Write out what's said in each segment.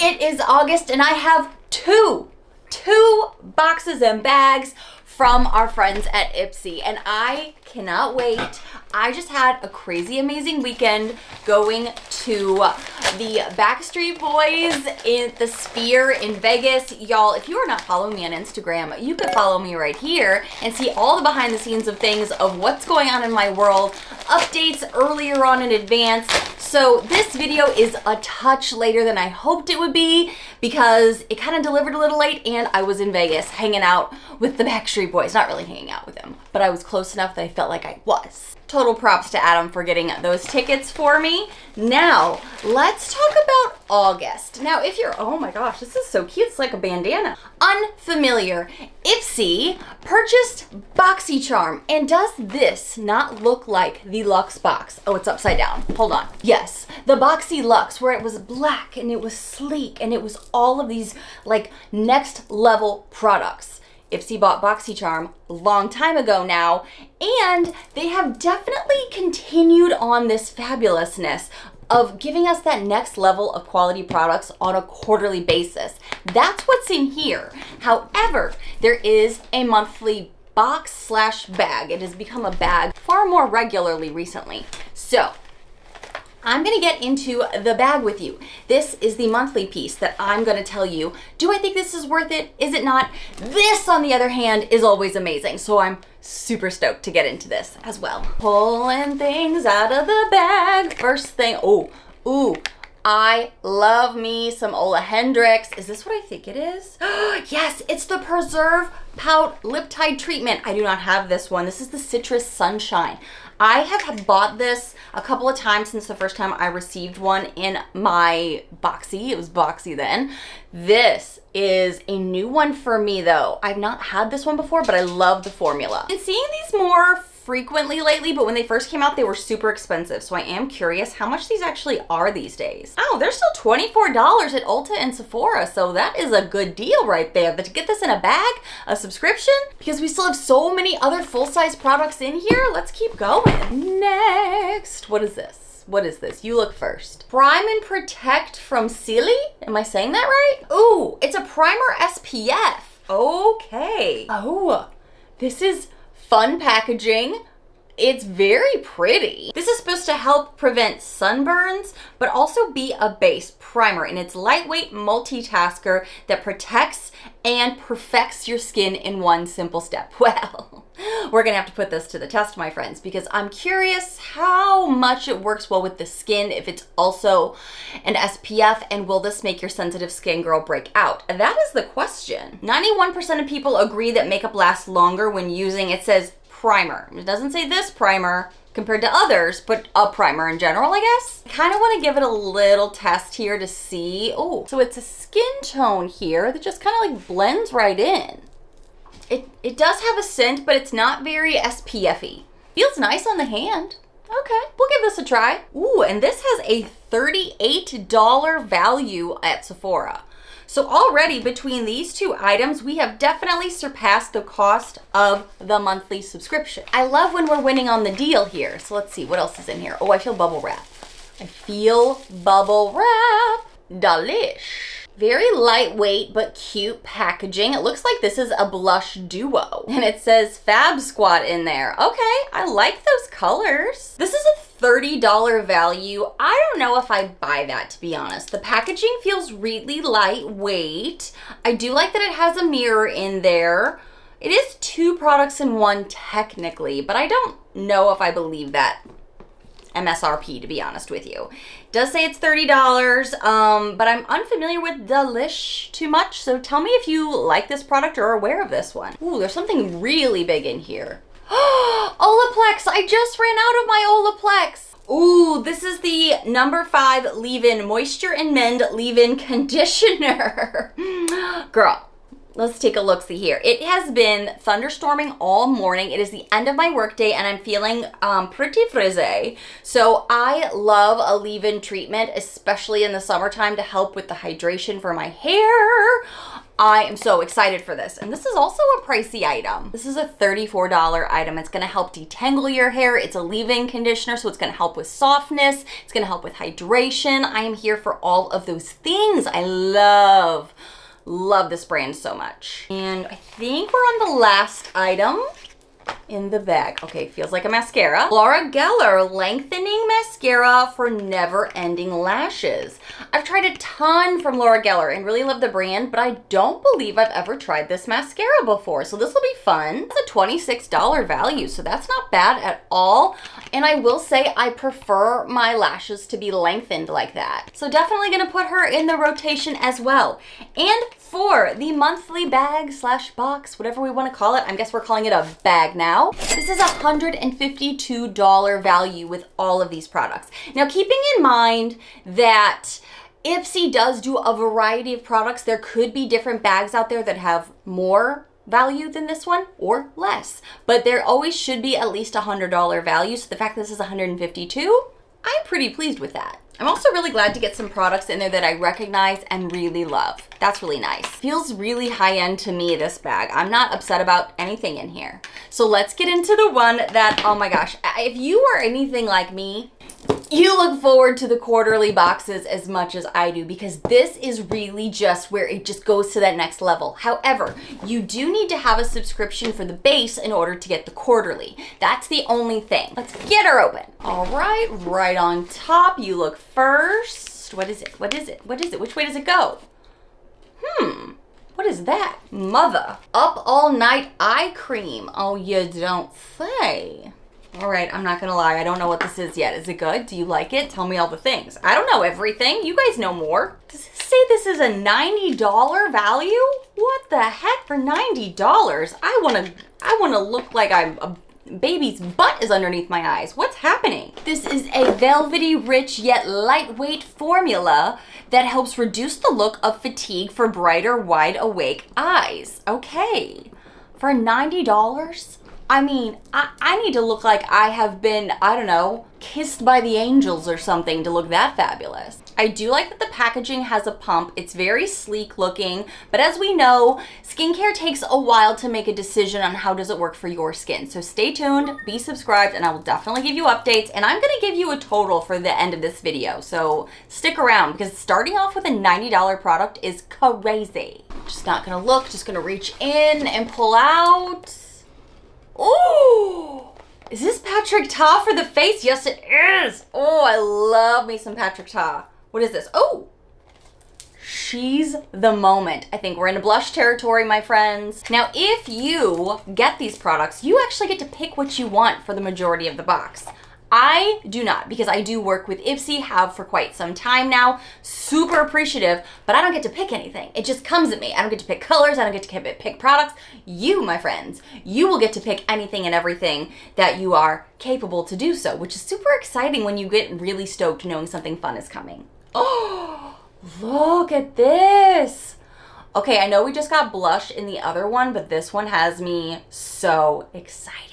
It is August and I have two boxes and bags from our friends at IPSY, and I cannot wait. I just had a crazy amazing weekend going to the Backstreet Boys in the Sphere in Vegas. Y'all, if you are not following me on Instagram, you could follow me right here and see all the behind the scenes of things, of what's going on in my world, updates earlier on in advance. So this video is a touch later than I hoped it would be because it kind of delivered a little late and I was in Vegas hanging out with the Backstreet Boys. Not really hanging out with them, but I was close enough that I felt like I was. Total props to Adam for getting those tickets for me. Now, let's talk about August. Now, if you're, oh my gosh, this is so cute. It's like a bandana. Unfamiliar, IPSY purchased BoxyCharm. And does this not look like the Luxe box? Oh, it's upside down. Hold on. Yes, the Boxy Luxe, where it was black and it was sleek and it was all of these like next level products. IPSY bought BoxyCharm a long time ago now, and they have definitely continued on this fabulousness of giving us that next level of quality products on a quarterly basis. That's what's in here. However, there is a monthly box/bag. It has become a bag far more regularly recently. So I'm gonna get into the bag with you. This is the monthly piece that I'm gonna tell you, do I think this is worth it? Is it not? This, on the other hand, is always amazing. So I'm super stoked to get into this as well. Pulling things out of the bag. First thing, I love me some Ola Hendrix. Is this what I think it is? Yes, it's the Preserve Pout Lip Tide Treatment. I do not have this one. This is the Citrus Sunshine. I have bought this a couple of times since the first time I received one in my Boxy. It was Boxy then. This is a new one for me though. I've not had this one before, but I love the formula. I've been seeing these more frequently lately, but when they first came out, they were super expensive. So I am curious how much these actually are these days. Oh, they're still $24 at Ulta and Sephora. So that is a good deal right there. But to get this in a bag, a subscription, because we still have so many other full-size products in here, let's keep going. Next, what is this? What is this? You look first. Prime and Protect from Sealy? Am I saying that right? Ooh, it's a primer SPF. Okay. Oh, this is fun packaging. It's very pretty. This is supposed to help prevent sunburns, but also be a base primer. And it's lightweight multitasker that protects and perfects your skin in one simple step. Well, we're gonna have to put this to the test, my friends, because I'm curious how much it works well with the skin, if it's also an SPF, and will this make your sensitive skin girl break out? That is the question. 91% of people agree that makeup lasts longer when using, it says, primer. It doesn't say this primer compared to others, but a primer in general, I guess. I kind of want to give it a little test here to see. Oh, so it's a skin tone here that just kind of like blends right in. It does have a scent, but it's not very SPF-y. Feels nice on the hand. Okay, we'll give this a try. Ooh, and this has a $38 value at Sephora. So already between these two items, we have definitely surpassed the cost of the monthly subscription. I love when we're winning on the deal here. So let's see, what else is in here? Oh, I feel bubble wrap. I feel bubble wrap. Delish. Very lightweight but cute packaging. It looks like this is a blush duo. And it says Fab Squad in there. Okay, I like those colors. This is a $30 value. I don't know if I buy that, to be honest. The packaging feels really lightweight. I do like that it has a mirror in there. It is two products in one technically, but I don't know if I believe that MSRP, to be honest with you. It does say it's $30, but I'm unfamiliar with Delish too much, so tell me if you like this product or are aware of this one. Ooh, there's something really big in here. Olaplex! I just ran out of my Olaplex! Ooh, this is the number 5 leave-in Moisture and Mend leave-in conditioner. Girl, let's take a look-see here. It has been thunderstorming all morning. It is the end of my workday and I'm feeling pretty frizzy. So I love a leave-in treatment, especially in the summertime, to help with the hydration for my hair. I am so excited for this. And this is also a pricey item. This is a $34 item. It's gonna help detangle your hair. It's a leave-in conditioner, so it's gonna help with softness. It's gonna help with hydration. I am here for all of those things. I love this brand so much. And I think we're on the last item in the bag. Okay, feels like a mascara. Laura Geller Lengthening Mascara for Never Ending Lashes. I've tried a ton from Laura Geller and really love the brand, but I don't believe I've ever tried this mascara before. So this will be fun. It's a $26 value, so that's not bad at all. And I will say I prefer my lashes to be lengthened like that. So definitely gonna put her in the rotation as well. And for the monthly bag slash box, whatever we want to call it, I guess we're calling it a bag now. This is a $152 value with all of these products. Now, keeping in mind that IPSY does do a variety of products, there could be different bags out there that have more value than this one or less, but there always should be at least a $100 value. So the fact that this is $152, I'm pretty pleased with that. I'm also really glad to get some products in there that I recognize and really love. That's really nice. Feels really high end to me, this bag. I'm not upset about anything in here. So let's get into the one that, oh my gosh, if you are anything like me, you look forward to the quarterly boxes as much as I do, because this is really just where it just goes to that next level. However, you do need to have a subscription for the base in order to get the quarterly. That's the only thing. Let's get her open. All right, right on top, you look first. What is it? What is it? What is it? Which way does it go? What is that? Mother. Up All Night Eye Cream. Oh, you don't say. All right, I'm not gonna lie, I don't know what this is yet. Is it good? Do you like it? Tell me all the things. I don't know everything. You guys know more. Does it say this is a $90 value? What the heck for $90? I wanna look like a baby's butt is underneath my eyes. What's happening? This is a velvety, rich, yet lightweight formula that helps reduce the look of fatigue for brighter, wide-awake eyes. Okay, for $90? I mean, I need to look like I have been, I don't know, kissed by the angels or something to look that fabulous. I do like that the packaging has a pump. It's very sleek looking, but as we know, skincare takes a while to make a decision on how does it work for your skin. So stay tuned, be subscribed, and I will definitely give you updates, and I'm gonna give you a total for the end of this video. So stick around, because starting off with a $90 product is crazy. Just not gonna look, just gonna reach in and pull out. Oh, is this Patrick Ta for the face? Yes, it is. Oh, I love me some Patrick Ta. What is this? Oh, she's the moment. I think we're in a blush territory, my friends. Now, if you get these products, you actually get to pick what you want for the majority of the box. I do not, because I do work with IPSY, have for quite some time now. Super appreciative, but I don't get to pick anything. It just comes at me. I don't get to pick colors. I don't get to pick products. You, my friends, you will get to pick anything and everything that you are capable to do so, which is super exciting when you get really stoked knowing something fun is coming. Oh, look at this. Okay, I know we just got blush in the other one, but this one has me so excited.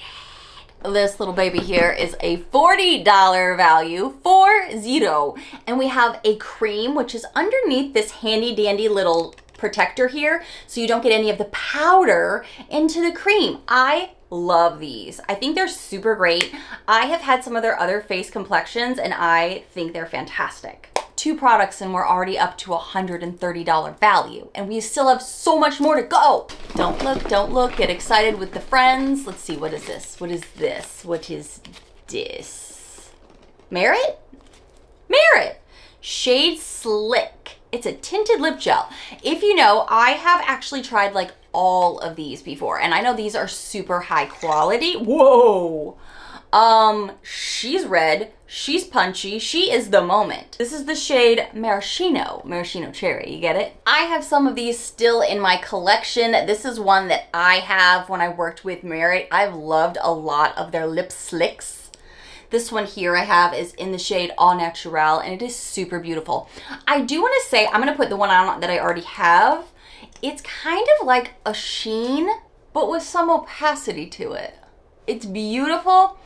This little baby here is a $40 value, 40. And we have a cream, which is underneath this handy dandy little protector here, so you don't get any of the powder into the cream. I love these. I think they're super great. I have had some of their other face complexions and I think they're fantastic. 2 products and we're already up to $130 value, and we still have so much more to go. Don't look, get excited with the friends. Let's see, what is this? What is this? What is this? Merit? Merit! Shade Slick. It's a tinted lip gel. If you know, I have actually tried like all of these before, and I know these are super high quality. Whoa! She's red, she's punchy, she is the moment. This is the shade Maraschino Cherry, you get it? I have some of these still in my collection. This is one that I have when I worked with Merit. I've loved a lot of their lip slicks. This one here I have is in the shade Au Naturel, and it is super beautiful. I do want to say, I'm going to put the one on that I already have. It's kind of like a sheen, but with some opacity to it. It's beautiful.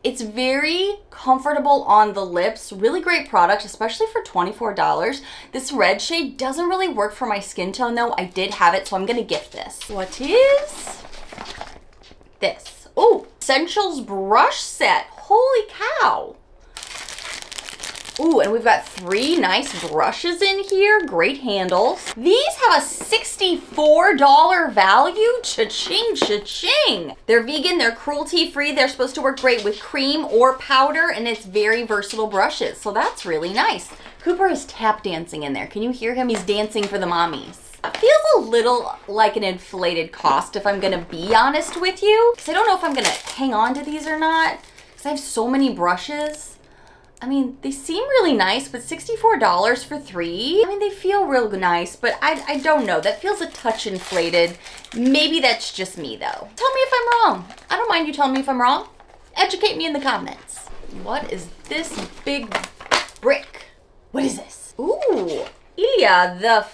It's very comfortable on the lips. Really great product, especially for $24. This red shade doesn't really work for my skin tone though. I did have it, so I'm gonna gift this. What is this? Oh, Essentials brush set. Holy cow. Ooh, and we've got 3 nice brushes in here. Great handles. These have a $64 value. Cha-ching, cha-ching. They're vegan, they're cruelty-free. They're supposed to work great with cream or powder, and it's very versatile brushes. So that's really nice. Cooper is tap dancing in there. Can you hear him? He's dancing for the mommies. It feels a little like an inflated cost, if I'm gonna be honest with you. Because I don't know if I'm gonna hang on to these or not. Because I have so many brushes. I mean, they seem really nice, but $64 for 3? I mean, they feel real nice, but I don't know. That feels a touch inflated. Maybe that's just me, though. Tell me if I'm wrong. I don't mind you telling me if I'm wrong. Educate me in the comments. What is this big brick? What is this? Ooh, Ilia, the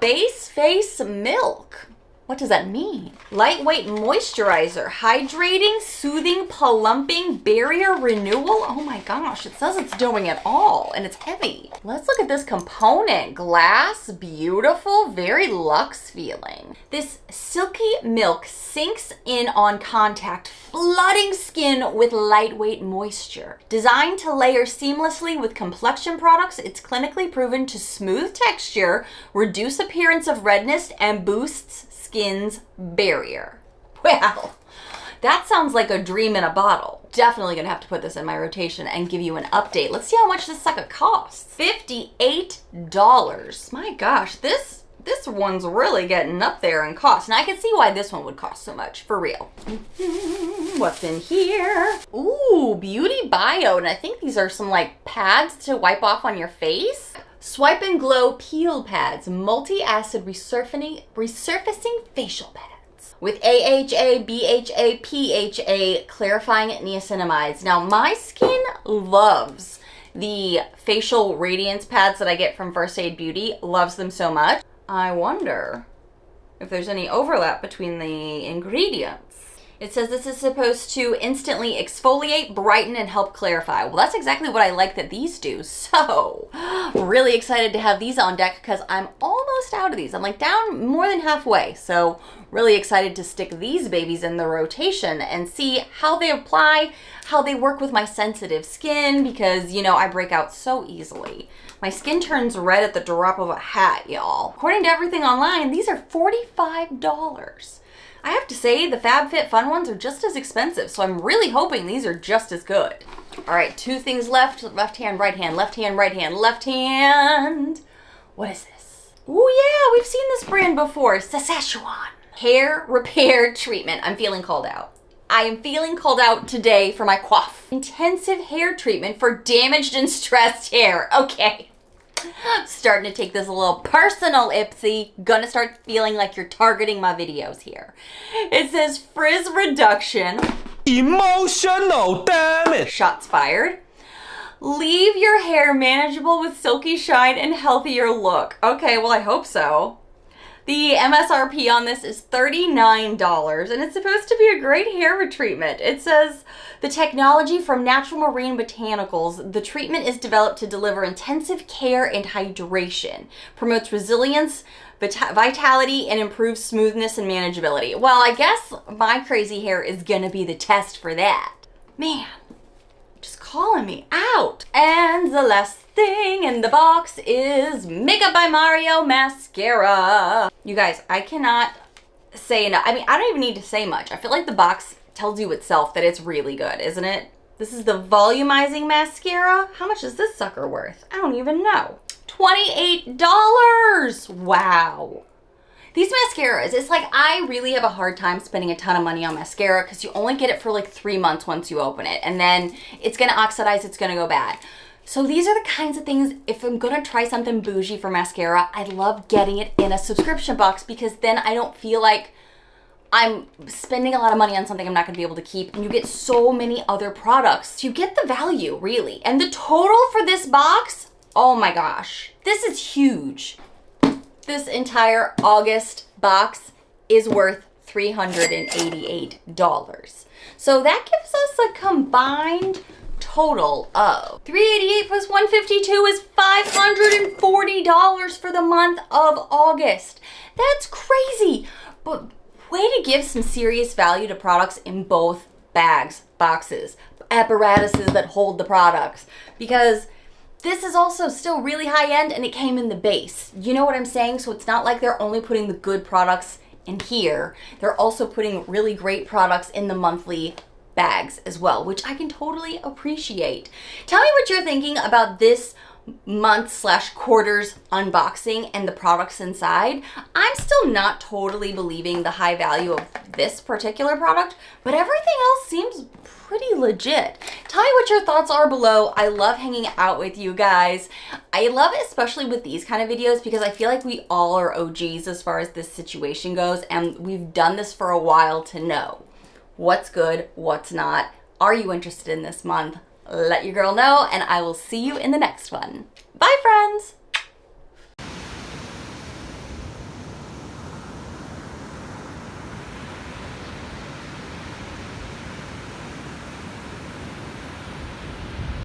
base face milk. What does that mean? Lightweight moisturizer, hydrating, soothing, plumping, barrier renewal. Oh my gosh, it says it's doing it all and it's heavy. Let's look at this component. Glass, beautiful, very luxe feeling. This silky milk sinks in on contact, flooding skin with lightweight moisture. Designed to layer seamlessly with complexion products, it's clinically proven to smooth texture, reduce appearance of redness, and boosts skin's barrier. Wow, that sounds like a dream in a bottle. Definitely gonna have to put this in my rotation and give you an update. Let's see how much this sucker costs. $58. My gosh, this one's really getting up there in cost. And I can see why this one would cost so much, for real. What's in here? Ooh, Beauty Bio. And I think these are some like pads to wipe off on your face. Swipe and Glow Peel Pads, multi-acid resurfacing facial pads with AHA, BHA, PHA, clarifying niacinamides. Now, my skin loves the facial radiance pads that I get from First Aid Beauty, loves them so much. I wonder if there's any overlap between the ingredients. It says this is supposed to instantly exfoliate, brighten, and help clarify. Well, that's exactly what I like that these do. So, really excited to have these on deck because I'm almost out of these. I'm like down more than halfway. So, really excited to stick these babies in the rotation and see how they apply, how they work with my sensitive skin because, you know, I break out so easily. My skin turns red at the drop of a hat, y'all. According to everything online, these are $45. I have to say, the FabFitFun ones are just as expensive, so I'm really hoping these are just as good. All right, 2 things left. Left hand, right hand, left hand, right hand, left hand. What is this? Oh yeah, we've seen this brand before, Szechuan. Hair repair treatment. I'm feeling called out. I am feeling called out today for my coif. Intensive hair treatment for damaged and stressed hair. Okay. Starting to take this a little personal, IPSY. Gonna start feeling like you're targeting my videos here. It says frizz reduction. Emotional damage. Shots fired. Leave your hair manageable with silky shine and healthier look. Okay, well I hope so. The MSRP on this is $39, and it's supposed to be a great hair treatment. It says, the technology from Natural Marine Botanicals, the treatment is developed to deliver intensive care and hydration, promotes resilience, vitality, and improves smoothness and manageability. Well, I guess my crazy hair is gonna be the test for that. Man, just calling me out. And the last thing in the box is Makeup by Mario mascara. You guys, I cannot say enough. I mean, I don't even need to say much. I feel like the box tells you itself that it's really good, isn't it? This is the volumizing mascara. How much is this sucker worth? I don't even know. $28. Wow. These mascaras, it's like I really have a hard time spending a ton of money on mascara because you only get it for like 3 months once you open it, and then it's gonna oxidize, it's gonna go bad. So these are the kinds of things, if I'm gonna try something bougie for mascara, I love getting it in a subscription box because then I don't feel like I'm spending a lot of money on something I'm not gonna be able to keep. And you get so many other products. You get the value, really. And the total for this box, oh my gosh, this is huge. this entire August box is worth $388. So that gives us a combined total of $388 plus $152 is $540 for the month of August. That's crazy, but way to give some serious value to products in both bags, boxes, apparatuses that hold the products, because this is also still really high end and it came in the base. You know what I'm saying? So it's not like they're only putting the good products in here. They're also putting really great products in the monthly bags as well, which I can totally appreciate. Tell me what you're thinking about this month/quarters unboxing and the products inside. I'm still not totally believing the high value of this particular product, but everything else seems pretty legit. Tell me what your thoughts are below. I love hanging out with you guys. I love it especially with these kind of videos because I feel like we all are OGs as far as this situation goes, and we've done this for a while to know what's good, what's not. Are you interested in this month? Let your girl know, and I will see you in the next one. Bye, friends!